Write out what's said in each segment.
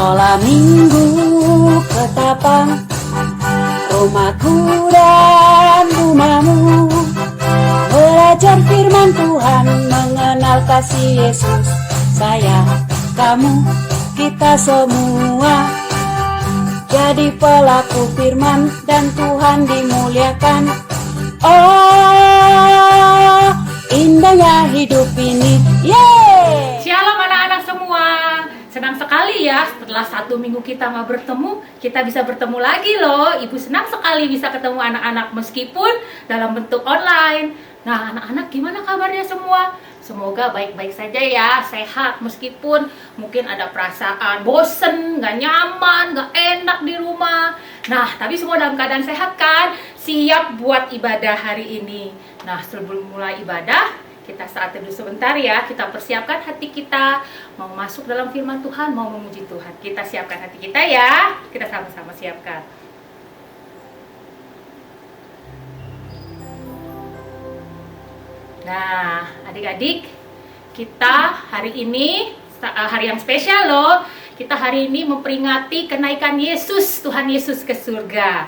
sekolah minggu ketapang, rumahku dan rumahmu, belajar firman Tuhan, mengenal kasih Yesus. Saya, kamu, kita semua jadi pelaku firman dan Tuhan dimuliakan. Oh, indahnya hidup ini. Yeay! Shalom anak-anak semua. Senang sekali ya setelah 1 minggu kita nggak bertemu, kita bisa bertemu lagi loh. Ibu senang sekali bisa ketemu anak-anak meskipun dalam bentuk online. Nah, anak-anak gimana kabarnya semua? Semoga baik-baik saja ya, sehat meskipun mungkin ada perasaan bosen, nggak nyaman, nggak enak di rumah. Nah, tapi semua dalam keadaan sehat kan? Siap buat ibadah hari ini. Nah, sebelum mulai ibadah, kita saat teduh sebentar ya, kita persiapkan hati kita, mau masuk dalam firman Tuhan, mau memuji Tuhan. Kita siapkan hati kita ya, kita sama-sama siapkan. Nah, adik-adik, kita hari ini hari yang spesial loh. Kita hari ini memperingati kenaikan Yesus, Tuhan Yesus ke surga.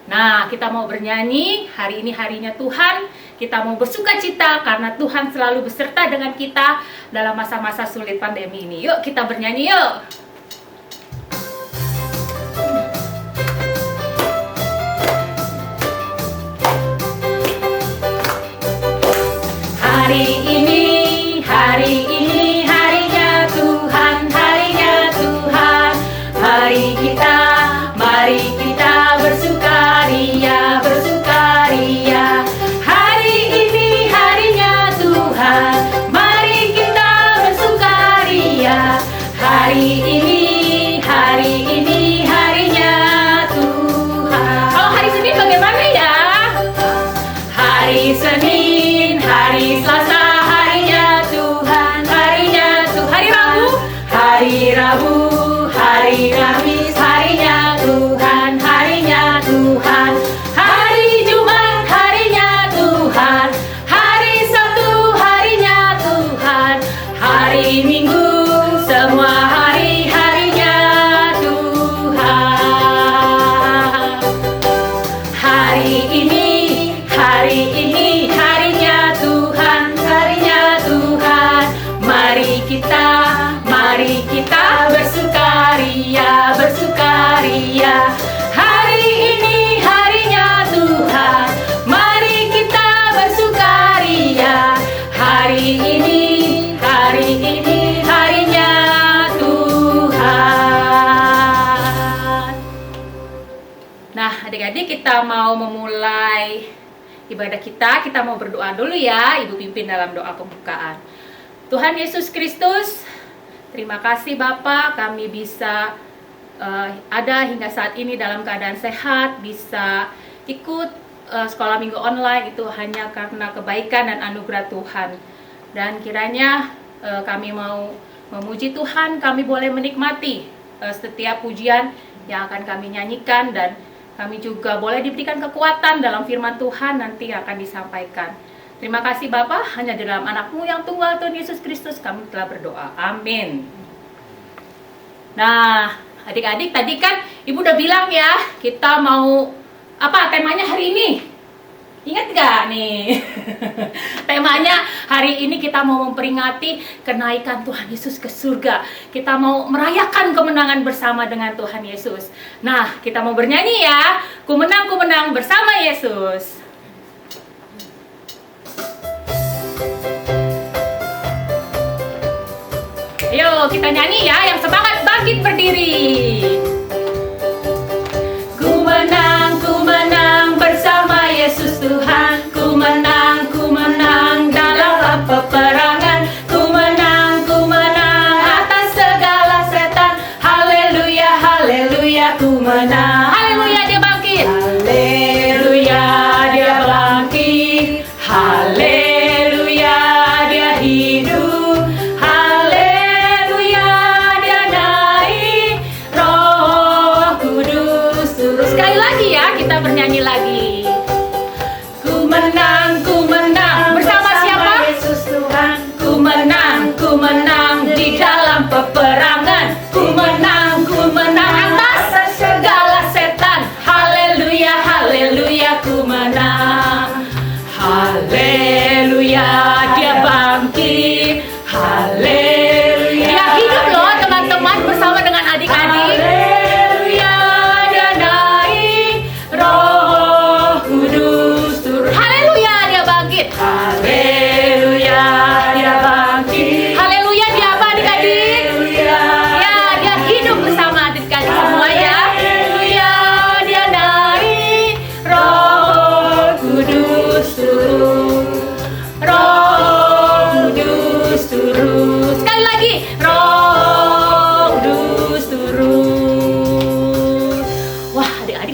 Nah, kita mau bernyanyi, hari ini harinya Tuhan. Kita mau bersukacita karena Tuhan selalu beserta dengan kita dalam masa-masa sulit pandemi ini. Yuk, kita bernyanyi yuk. Hari ini harinya Tuhan, harinya Tuhan. Mari kita bersukaria, bersukaria. Hari ini harinya Tuhan, mari kita bersukaria. Hari ini harinya Tuhan. Oh, hari Senin bagaimana ya? Hari Senin, hari Selasa, harinya Tuhan, harinya Tuhan. Hari Rabu, hari Kamis, harinya Tuhan, harinya Tuhan. Hari Jumat, harinya Tuhan, hari Sabtu, harinya Tuhan. Hari Minggu, semua hari-harinya Tuhan. Hari ini harinya Tuhan, harinya Tuhan. Mari kita bersukaria, bersukaria. Hari ini harinya Tuhan, mari kita bersukaria. Hari ini harinya Tuhan. Nah, adik-adik, kita mau memulai ibadah kita mau berdoa dulu ya. Ibu pimpin dalam doa pembukaan. Tuhan Yesus Kristus, terima kasih Bapa, kami bisa ada hingga saat ini dalam keadaan sehat, bisa ikut sekolah minggu online, itu hanya karena kebaikan dan anugerah Tuhan. Dan kiranya kami mau memuji Tuhan, kami boleh menikmati setiap pujian yang akan kami nyanyikan, dan kami juga boleh diberikan kekuatan dalam firman Tuhan nanti yang akan disampaikan. Terima kasih Bapa, hanya di dalam anak-Mu yang tunggal Tuhan Yesus Kristus kami telah berdoa. Amin. Nah, adik-adik, tadi kan Ibu udah bilang ya, kita mau apa temanya hari ini? Ingat gak nih? Temanya hari ini kita mau memperingati kenaikan Tuhan Yesus ke surga. Kita mau merayakan kemenangan bersama dengan Tuhan Yesus. Nah, kita mau bernyanyi ya. Ku menang bersama Yesus. Ayo kita nyanyi ya, yang semangat bangkit berdiri. Ku menang bersama Yesus Tuhan. Ku menang dalam peperangan. Ku menang atas segala setan. Haleluya, haleluya, ku menang. Haleluya, dia bangkit. Haleluya, dia bangkit. Haleluya, dia hidup. Haleluya, dia naik. Roh Kudus turun. Sekali lagi ya, kita bernyanyi lagi. Ku menang bersama siapa? Yesus Tuhan. Ku menang di dalam peperangan. Ku menang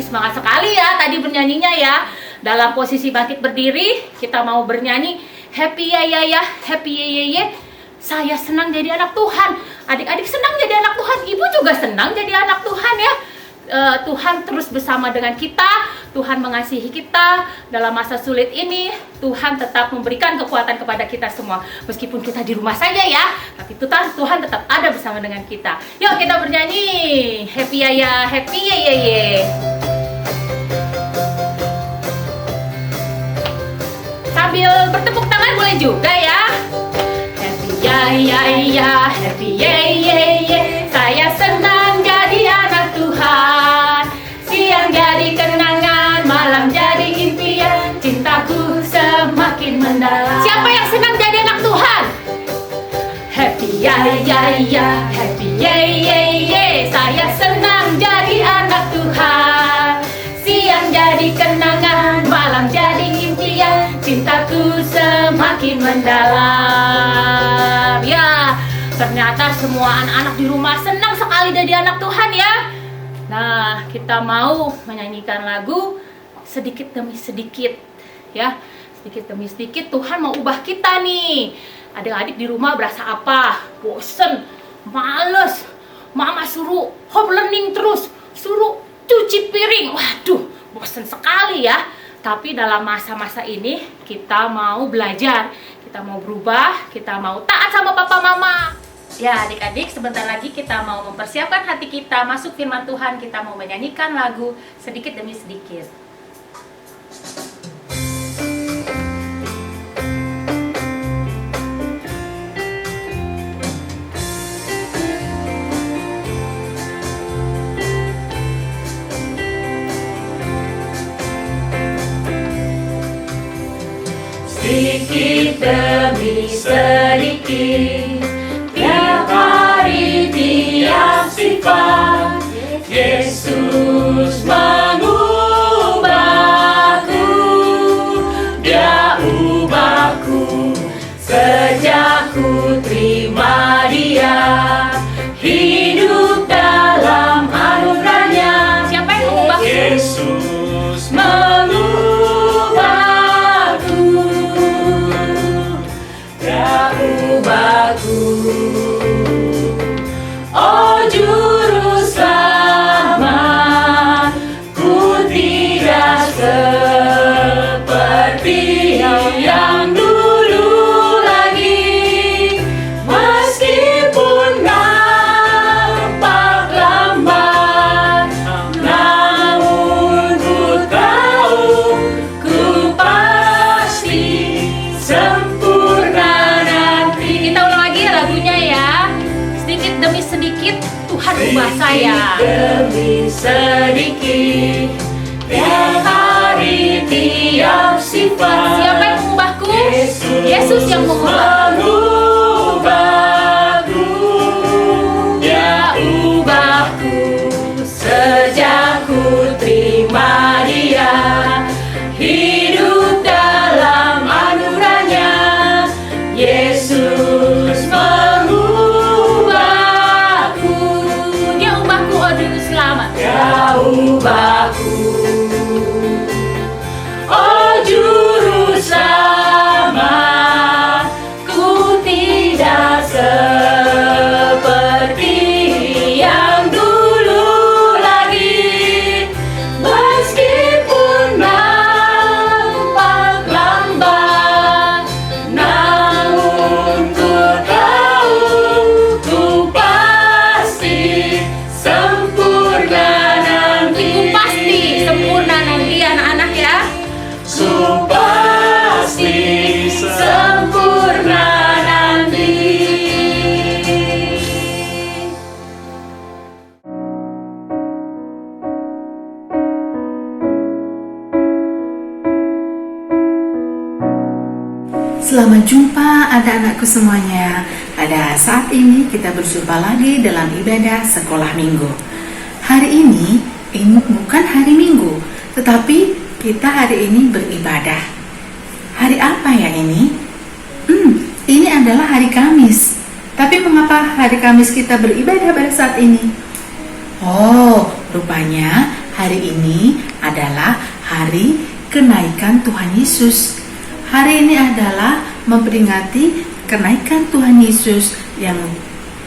semangat sekali ya tadi bernyanyinya ya. Dalam posisi bangkit berdiri, kita mau bernyanyi happy ya ya ya, happy ye ye ye. Saya senang jadi anak Tuhan. Adik-adik senang jadi anak Tuhan. Ibu juga senang jadi anak Tuhan ya. Tuhan terus bersama dengan kita. Tuhan mengasihi kita dalam masa sulit ini. Tuhan tetap memberikan kekuatan kepada kita semua. Meskipun kita di rumah saja ya, tapi Tuhan tetap ada bersama dengan kita. Yuk kita bernyanyi happy ya ya, happy ye ye ye. Sambil bertepuk tangan boleh juga ya. Happy ya ya ya, happy ye ye ye. Saya senang jadi anak Tuhan. Siang jadi kenangan, malam jadi impian. Cintaku semakin mendalam. Siapa yang senang jadi anak Tuhan? Happy ya ya ya, happy ye ye ye. Saya senang jadi anak Tuhan. Siang jadi kenangan, malam jadi impian. Cintaku semakin mendalam. Ya, ternyata semua anak-anak di rumah senang sekali jadi anak Tuhan ya. Nah, kita mau menyanyikan lagu sedikit demi sedikit ya. Sedikit demi sedikit Tuhan mau ubah kita nih. Adik-adik di rumah berasa apa? Bosen, males. Mama suruh home learning terus, suruh cuci piring. Waduh, bosen sekali ya. Tapi dalam masa-masa ini kita mau belajar, kita mau berubah, kita mau taat sama papa mama. Ya adik-adik, sebentar lagi kita mau mempersiapkan hati kita masuk firman Tuhan. Kita mau menyanyikan lagu sedikit demi sedikit. Sedikit demi sedikit, tiap hari tiap sifat, Yesus mengubahku. Dia ubahku sejak ku terima Dia, hidup dalam anugerahnya. Siapa yang mengubahku? Yesus mengubahku. Oh juru selamat, ku tidak seperti yang dulu lagi. Meskipun nampak lambat, namun ku tahu, ku pasti sempurna nanti. Kita ulang lagi lagunya ya. Sedikit demi sedikit Tuhan ubah saya. Demi sedikit, tiap hari tiap sifat. Siapa yang mengubahku? Yesus yang mengubahku. Dia ubahku sejak ku terima Dia, hidup dalam anugerahnya. Yesus mengubahku. Dia ubahku, oh juru selamat. Dia ubahku, oh juru selamat. Ku tidak seperti yang dulu lagi. Meskipun nampak lambat, namun ku tahu, ku pasti sempurna nanti. Ku pasti sempurna nanti anak-anak ya. Ku pasti sempurna nanti. Selamat jumpa anak-anakku semuanya. Pada saat ini kita berjumpa lagi dalam ibadah sekolah minggu. Hari ini bukan hari Minggu, tetapi kita hari ini beribadah. Hari apa ya ini? Ini adalah hari Kamis. Tapi mengapa hari Kamis kita beribadah pada saat ini? Oh, rupanya hari ini adalah hari kenaikan Tuhan Yesus. Hari ini adalah memperingati kenaikan Tuhan Yesus yang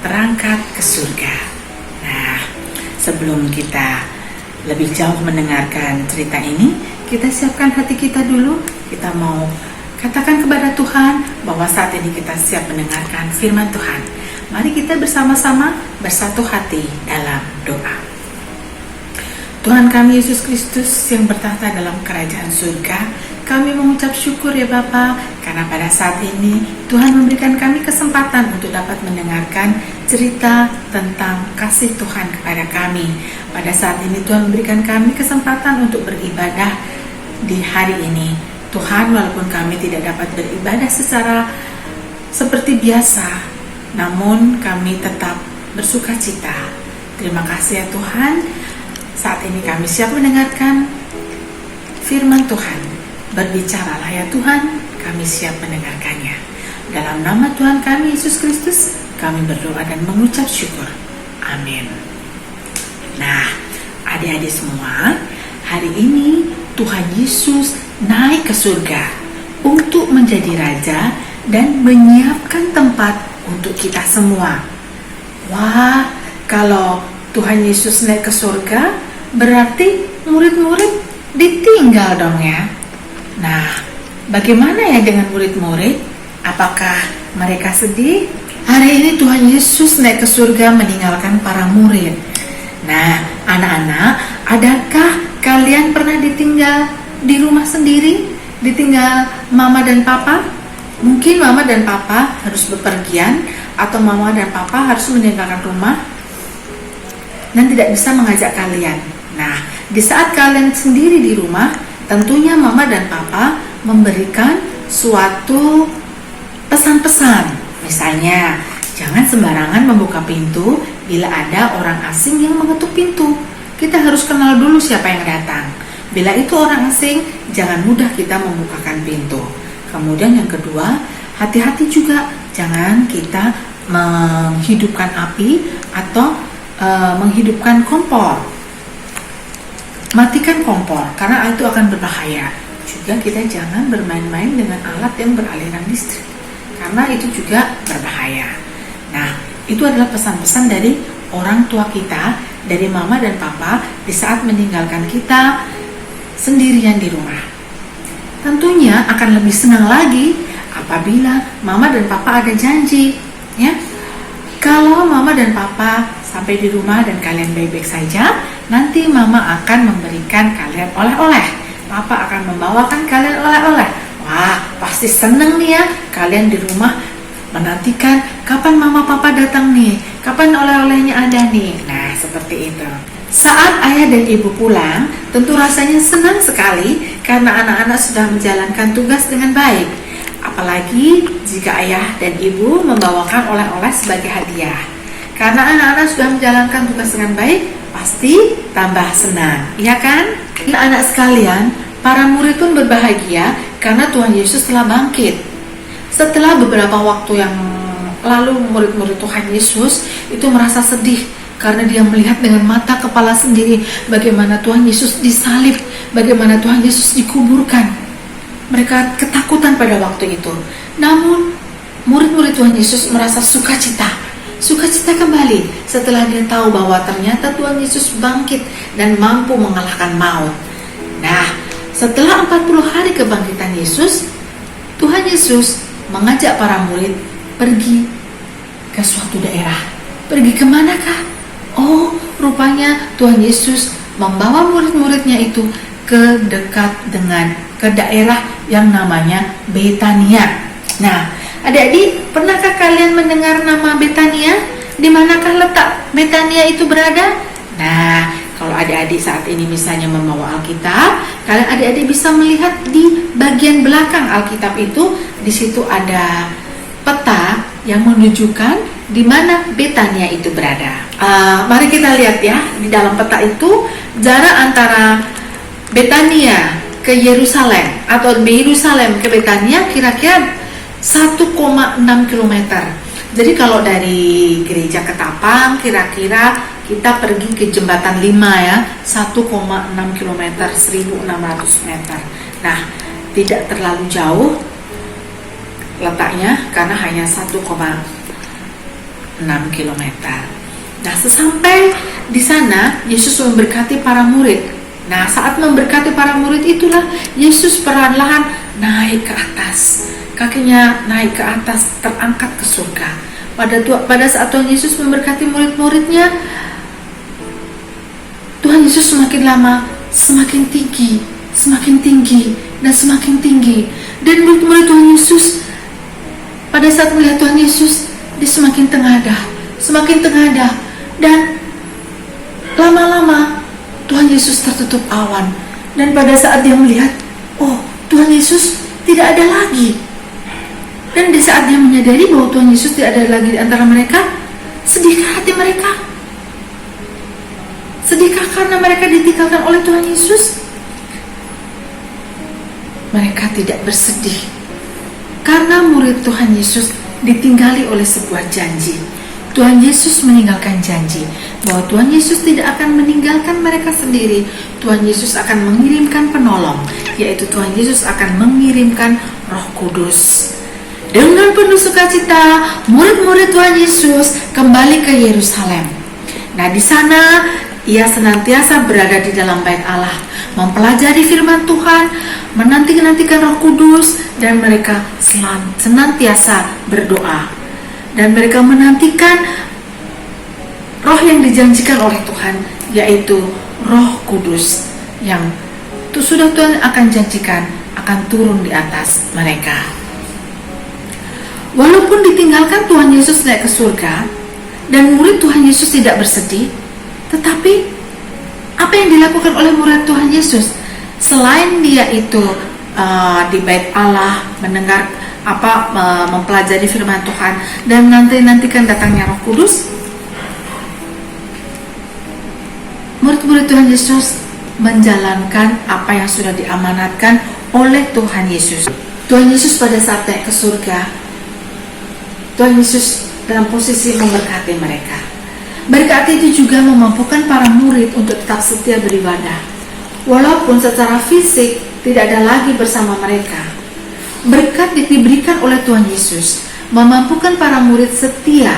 terangkat ke surga. Nah, sebelum kita lebih jauh mendengarkan cerita ini, kita siapkan hati kita dulu. Kita mau katakan kepada Tuhan bahwa saat ini kita siap mendengarkan firman Tuhan. Mari kita bersama-sama bersatu hati dalam doa. Tuhan kami Yesus Kristus yang bertahta dalam kerajaan surga, kami mengucap syukur ya Bapa, karena pada saat ini Tuhan memberikan kami kesempatan untuk dapat mendengarkan cerita tentang kasih Tuhan kepada kami. Pada saat ini Tuhan memberikan kami kesempatan untuk beribadah di hari ini. Tuhan, walaupun kami tidak dapat beribadah secara seperti biasa, namun kami tetap bersuka cita. Terima kasih ya Tuhan. Saat ini kami siap mendengarkan firman Tuhan. Berbicaralah ya Tuhan, kami siap mendengarkannya. Dalam nama Tuhan kami Yesus Kristus, kami berdoa dan mengucap syukur. Amin. Nah, adik-adik semua, hari ini Tuhan Yesus naik ke surga untuk menjadi raja dan menyiapkan tempat untuk kita semua. Wah, kalau Tuhan Yesus naik ke surga, berarti murid-murid ditinggal dong ya. Nah, bagaimana ya dengan murid-murid? Apakah mereka sedih? Hari ini Tuhan Yesus naik ke surga meninggalkan para murid. Nah, anak-anak, adakah kalian pernah ditinggal di rumah sendiri? Ditinggal mama dan papa? Mungkin mama dan papa harus bepergian, atau mama dan papa harus meninggalkan rumah dan tidak bisa mengajak kalian. Nah, di saat kalian sendiri di rumah, tentunya mama dan papa memberikan suatu pesan-pesan. Misalnya, jangan sembarangan membuka pintu bila ada orang asing yang mengetuk pintu. Kita harus kenal dulu siapa yang datang. Bila itu orang asing, jangan mudah kita membukakan pintu. Kemudian yang kedua, hati-hati juga, jangan kita menghidupkan api atau menghidupkan kompor. Matikan kompor, karena itu akan berbahaya. Juga kita jangan bermain-main dengan alat yang beraliran listrik, karena itu juga berbahaya. Nah, itu adalah pesan-pesan dari orang tua kita, dari mama dan papa di saat meninggalkan kita sendirian di rumah. Tentunya akan lebih senang lagi apabila mama dan papa ada janji, ya. Kalau mama dan papa sampai di rumah dan kalian baik-baik saja, nanti mama akan memberikan kalian oleh-oleh. Papa akan membawakan kalian oleh-oleh. Wah, pasti seneng nih ya. Kalian di rumah menantikan kapan mama papa datang nih, kapan oleh-olehnya ada nih. Nah, seperti itu. Saat ayah dan ibu pulang, tentu rasanya senang sekali karena anak-anak sudah menjalankan tugas dengan baik. Apalagi jika ayah dan ibu membawakan oleh-oleh sebagai hadiah. Karena anak-anak sudah menjalankan tugas dengan baik, pasti tambah senang, iya kan? Anak-anak sekalian, para murid pun berbahagia karena Tuhan Yesus telah bangkit. Setelah beberapa waktu yang lalu, murid-murid Tuhan Yesus itu merasa sedih karena dia melihat dengan mata kepala sendiri bagaimana Tuhan Yesus disalib, bagaimana Tuhan Yesus dikuburkan. Mereka ketakutan pada waktu itu. Namun, murid-murid Tuhan Yesus merasa sukacita kembali setelah dia tahu bahwa ternyata Tuhan Yesus bangkit dan mampu mengalahkan maut. Nah, setelah 40 hari kebangkitan Yesus, Tuhan Yesus mengajak para murid pergi ke suatu daerah. Pergi kemanakah? Oh, rupanya Tuhan Yesus membawa murid-muridnya itu ke daerah yang namanya Betania. Nah, adik-adik, pernahkah kalian mendengar nama Betania? Di manakah letak Betania itu berada? Nah, kalau adik-adik saat ini misalnya membawa Alkitab, kalian adik-adik bisa melihat di bagian belakang Alkitab itu, di situ ada peta yang menunjukkan di mana Betania itu berada. Mari kita lihat ya, di dalam peta itu jarak antara Betania ke Yerusalem atau Yerusalem ke Betania kira-kira 1,6 km. Jadi kalau dari gereja Ketapang kira-kira kita pergi ke jembatan 5 ya, 1,6 km, 1.600 meter. Nah, tidak terlalu jauh letaknya karena hanya 1,6 km. Nah, sesampai di sana Yesus memberkati para murid. Nah, saat memberkati para murid itulah Yesus perlahan-lahan naik ke atas. Kakinya naik ke atas, terangkat ke surga. Pada saat Tuhan Yesus memberkati murid-muridnya, Tuhan Yesus semakin lama semakin tinggi, dan semakin tinggi. Dan murid-murid Tuhan Yesus pada saat melihat Tuhan Yesus, dia semakin tengadah, dan lama-lama Tuhan Yesus tertutup awan. Dan pada saat dia melihat, oh, Tuhan Yesus tidak ada lagi. Dan di saat dia menyadari bahwa Tuhan Yesus tidak ada lagi di antara mereka, sedihkah hati mereka? Sedihkah karena mereka ditinggalkan oleh Tuhan Yesus? Mereka tidak bersedih karena murid Tuhan Yesus ditinggali oleh sebuah janji. Tuhan Yesus meninggalkan janji bahwa Tuhan Yesus tidak akan meninggalkan mereka sendiri. Tuhan Yesus akan mengirimkan penolong, yaitu Tuhan Yesus akan mengirimkan Roh Kudus. Dengan penuh sukacita, murid-murid Tuhan Yesus kembali ke Yerusalem. Nah, di sana ia senantiasa berada di dalam bait Allah, mempelajari firman Tuhan, menanti-nantikan Roh Kudus, dan mereka senantiasa berdoa. Dan mereka menantikan Roh yang dijanjikan oleh Tuhan, yaitu Roh Kudus yang sudah Tuhan akan janjikan akan turun di atas mereka. Walaupun ditinggalkan Tuhan Yesus naik ke surga dan murid Tuhan Yesus tidak bersedih, tetapi apa yang dilakukan oleh murid Tuhan Yesus selain dia itu di bait Allah mendengar mempelajari firman Tuhan dan nantikan datangnya Roh Kudus, murid-murid Tuhan Yesus menjalankan apa yang sudah diamanatkan oleh Tuhan Yesus. Tuhan Yesus pada saat naik ke surga, Tuhan Yesus dalam posisi memberkati mereka. Berkat itu juga memampukan para murid untuk tetap setia beribadah, walaupun secara fisik tidak ada lagi bersama mereka. Berkat diberikan oleh Tuhan Yesus memampukan para murid setia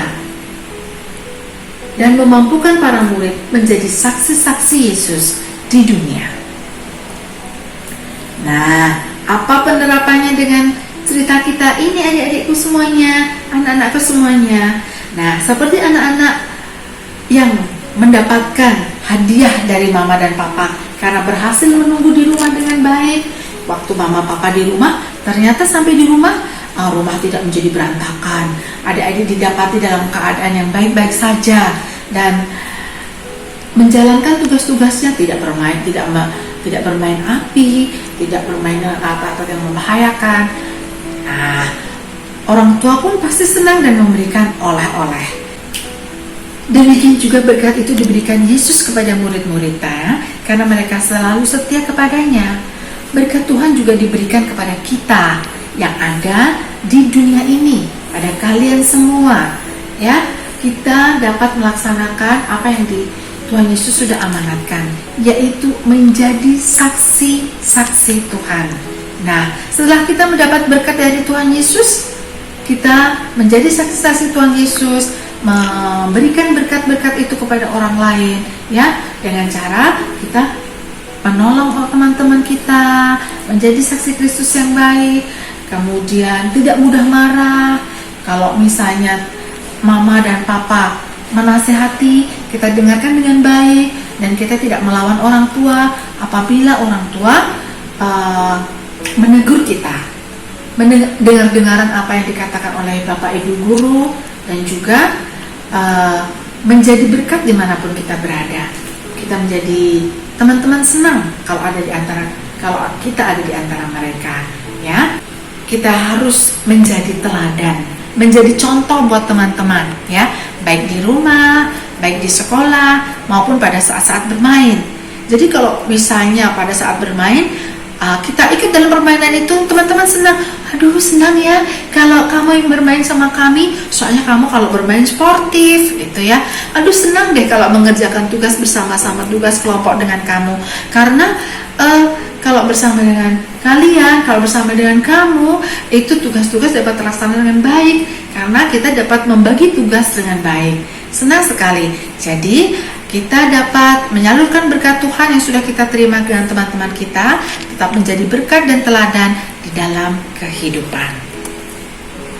dan memampukan para murid menjadi saksi-saksi Yesus di dunia. Nah, apa penerapannya dengan cerita kita ini, adik-adikku semuanya, anak-anakku semuanya? Nah, seperti anak-anak yang mendapatkan hadiah dari mama dan papa karena berhasil menunggu di rumah dengan baik. Waktu mama papa di rumah, ternyata sampai di rumah, rumah tidak menjadi berantakan. Adik-adik didapati dalam keadaan yang baik-baik saja dan menjalankan tugas-tugasnya, tidak bermain api, tidak bermain alat-alat yang membahayakan. Nah, orang tua pun pasti senang dan memberikan oleh-oleh. Demikian juga berkat itu diberikan Yesus kepada murid-muridnya karena mereka selalu setia kepadanya. Berkat Tuhan juga diberikan kepada kita yang ada di dunia ini, pada kalian semua, ya. Kita dapat melaksanakan apa yang Tuhan Yesus sudah amanatkan, yaitu menjadi saksi-saksi Tuhan. Nah, setelah kita mendapat berkat dari Tuhan Yesus, kita menjadi saksi-saksi Tuhan Yesus, memberikan berkat-berkat itu kepada orang lain, ya, dengan cara kita menolong teman-teman kita, menjadi saksi Kristus yang baik, kemudian tidak mudah marah. Kalau misalnya mama dan papa menasehati, kita dengarkan dengan baik dan kita tidak melawan orang tua apabila orang tua menegur kita, dengar-dengaran apa yang dikatakan oleh bapak ibu guru, dan juga menjadi berkat dimanapun kita berada. Kita menjadi teman-teman senang kalau kita ada di antara mereka, ya. Kita harus menjadi teladan, menjadi contoh buat teman-teman, ya, baik di rumah, baik di sekolah, maupun pada saat-saat bermain. Jadi kalau misalnya pada saat bermain kita ikut dalam permainan itu, teman-teman senang. Aduh, senang ya kalau kamu yang bermain sama kami, soalnya kamu kalau bermain sportif gitu ya. Aduh, senang deh kalau mengerjakan tugas bersama-sama, tugas kelompok dengan kamu. Karena kalau bersama dengan kalian, kalau bersama dengan kamu, itu tugas-tugas dapat terlaksana dengan baik karena kita dapat membagi tugas dengan baik. Senang sekali. Jadi kita dapat menyalurkan berkat Tuhan yang sudah kita terima dengan teman-teman kita, tetap menjadi berkat dan teladan di dalam kehidupan.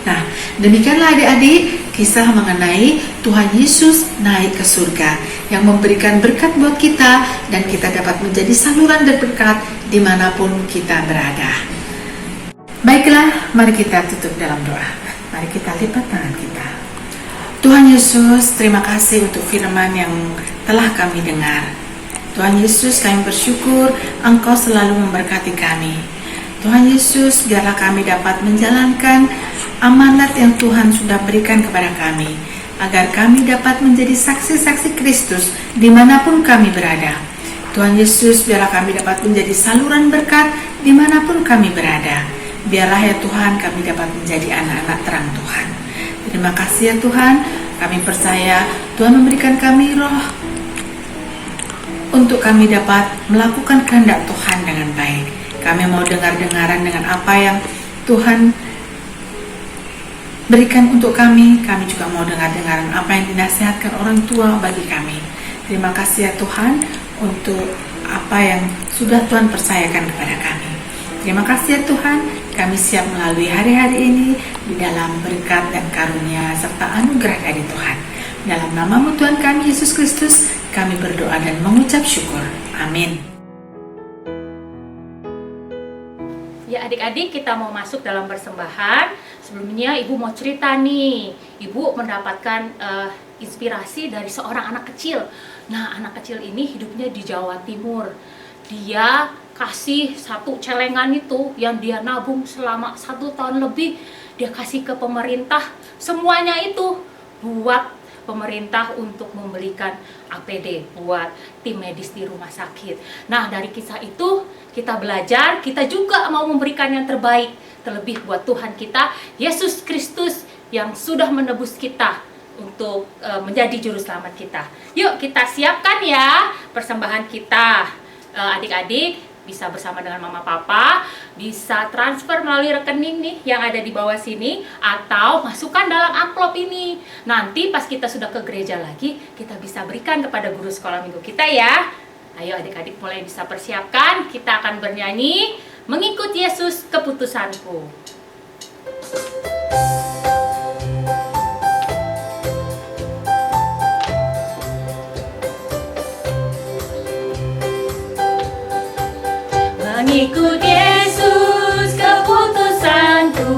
Nah, demikianlah adik-adik kisah mengenai Tuhan Yesus naik ke surga yang memberikan berkat buat kita, dan kita dapat menjadi saluran dan berkat dimanapun kita berada. Baiklah, mari kita tutup dalam doa. Mari kita lipat tangan kita. Tuhan Yesus, terima kasih untuk firman yang telah kami dengar. Tuhan Yesus, kami bersyukur Engkau selalu memberkati kami. Tuhan Yesus, biarlah kami dapat menjalankan amanat yang Tuhan sudah berikan kepada kami, agar kami dapat menjadi saksi-saksi Kristus dimanapun kami berada. Tuhan Yesus, biarlah kami dapat menjadi saluran berkat dimanapun kami berada. Biarlah ya Tuhan, kami dapat menjadi anak-anak terang Tuhan. Terima kasih ya Tuhan, kami percaya Tuhan memberikan kami roh untuk kami dapat melakukan kehendak Tuhan dengan baik. Kami mau dengar-dengaran dengan apa yang Tuhan berikan untuk kami. Kami juga mau dengar-dengaran apa yang dinasihatkan orang tua bagi kami. Terima kasih ya Tuhan untuk apa yang sudah Tuhan percayakan kepada kami. Terima kasih ya Tuhan, kami siap melalui hari-hari ini di dalam berkat dan karunia serta anugerah dari Tuhan. Dalam nama-Mu Tuhan kami Yesus Kristus, kami berdoa dan mengucap syukur. Amin. Ya adik-adik, kita mau masuk dalam persembahan. Sebelumnya Ibu mau cerita nih. Ibu mendapatkan inspirasi dari seorang anak kecil. Nah, anak kecil ini hidupnya di Jawa Timur. Dia kasih satu celengan itu yang dia nabung selama 1 tahun lebih, dia kasih ke pemerintah. Semuanya itu buat pemerintah untuk membelikan APD buat tim medis di rumah sakit. Nah, dari kisah itu kita belajar, kita juga mau memberikan yang terbaik, terlebih buat Tuhan kita Yesus Kristus yang sudah menebus kita untuk menjadi juru selamat kita. Yuk kita siapkan ya persembahan kita. Adik-adik bisa bersama dengan mama papa, bisa transfer melalui rekening nih yang ada di bawah sini, atau masukkan dalam amplop ini. Nanti pas kita sudah ke gereja lagi, kita bisa berikan kepada guru sekolah minggu kita ya. Ayo adik-adik mulai bisa persiapkan, kita akan bernyanyi Mengikut Yesus Keputusanku. Mengikut Yesus keputusanku,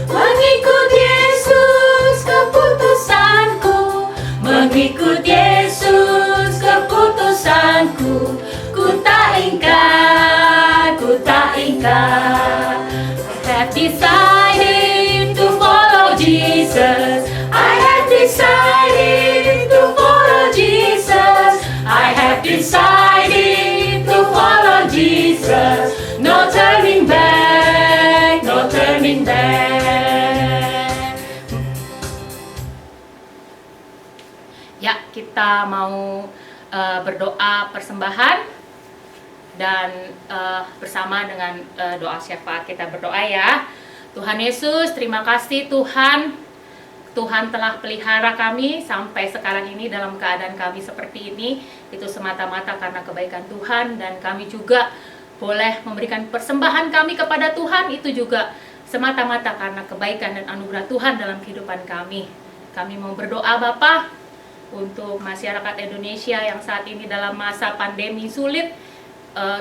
mengikut Yesus keputusanku, mengikut Yesus keputusanku, ku tak ingkar, ku tak ingkar. I have decided to follow Jesus. I have decided to follow Jesus. I have decided to follow Jesus. No turning back, no turning back. Ya, kita mau berdoa persembahan dan bersama dengan doa syafaat kita berdoa ya. Tuhan Yesus, terima kasih Tuhan. Tuhan telah pelihara kami sampai sekarang ini dalam keadaan kami seperti ini. Itu semata-mata karena kebaikan Tuhan, dan kami juga boleh memberikan persembahan kami kepada Tuhan. Itu juga semata-mata karena kebaikan dan anugerah Tuhan dalam kehidupan kami. Kami mau berdoa Bapa untuk masyarakat Indonesia yang saat ini dalam masa pandemi sulit.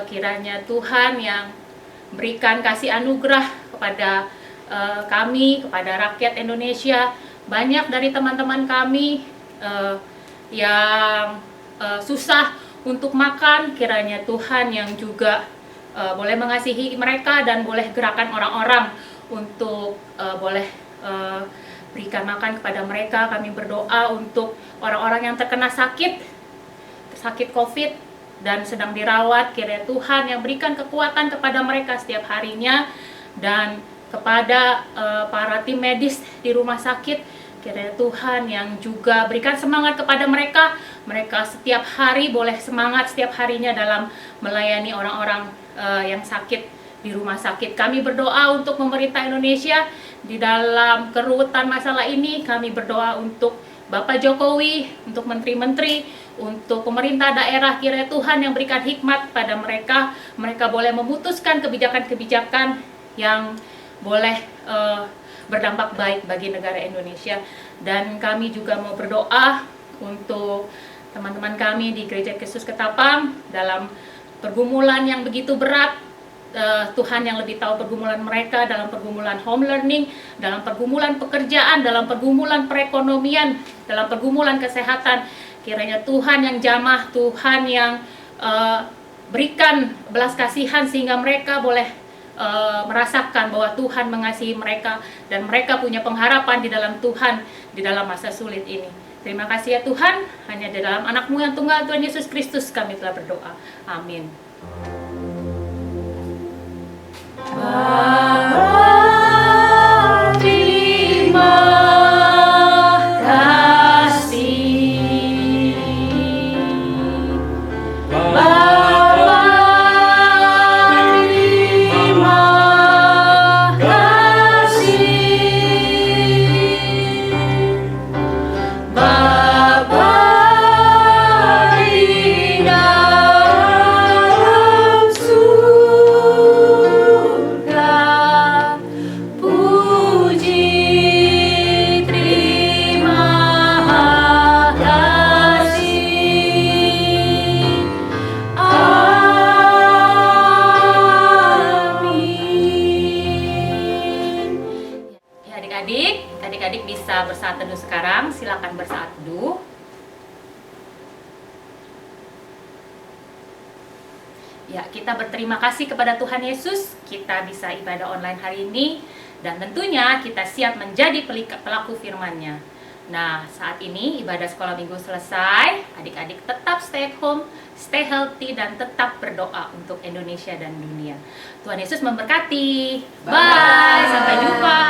Kiranya Tuhan yang berikan kasih anugerah kepada kami, kepada rakyat Indonesia. Banyak dari teman-teman kami yang susah untuk makan, kiranya Tuhan yang juga boleh mengasihi mereka dan boleh gerakan orang-orang untuk boleh berikan makan kepada mereka. Kami berdoa untuk orang-orang yang terkena sakit COVID dan sedang dirawat, kiranya Tuhan yang berikan kekuatan kepada mereka setiap harinya, dan kepada para tim medis di rumah sakit, kiranya Tuhan yang juga berikan semangat kepada mereka. Mereka setiap hari boleh semangat setiap harinya dalam melayani orang-orang yang sakit di rumah sakit. Kami berdoa untuk pemerintah Indonesia di dalam keruwetan masalah ini. Kami berdoa untuk Bapak Jokowi, untuk menteri-menteri, untuk pemerintah daerah, kiranya Tuhan yang berikan hikmat pada mereka. Mereka boleh memutuskan kebijakan-kebijakan yang boleh berdampak baik bagi negara Indonesia. Dan kami juga mau berdoa untuk teman-teman kami di Gereja Kristus Ketapang dalam pergumulan yang begitu berat. Tuhan yang lebih tahu pergumulan mereka dalam pergumulan home learning, dalam pergumulan pekerjaan, dalam pergumulan perekonomian, dalam pergumulan kesehatan. Kiranya Tuhan yang jamah, Tuhan yang berikan belas kasihan sehingga mereka boleh merasakan bahwa Tuhan mengasihi mereka dan mereka punya pengharapan di dalam Tuhan di dalam masa sulit ini. Terima kasih ya Tuhan, hanya di dalam anak-Mu yang tunggal Tuhan Yesus Kristus kami telah berdoa. Amin. Bapa, terima kasih. Bapa, terima kasih. Bapa di dalam surga, puji terima kasih. Amin. Ya adik-adik bisa bersaat teduh sekarang. Silakan bersaat teduh. Ya, kita berterima kasih kepada Tuhan Yesus, kita bisa ibadah online hari ini, dan tentunya kita siap menjadi pelaku firman-Nya. Nah, saat ini ibadah sekolah minggu selesai, adik-adik tetap stay at home, stay healthy, dan tetap berdoa untuk Indonesia dan dunia. Tuhan Yesus memberkati. Bye, sampai jumpa.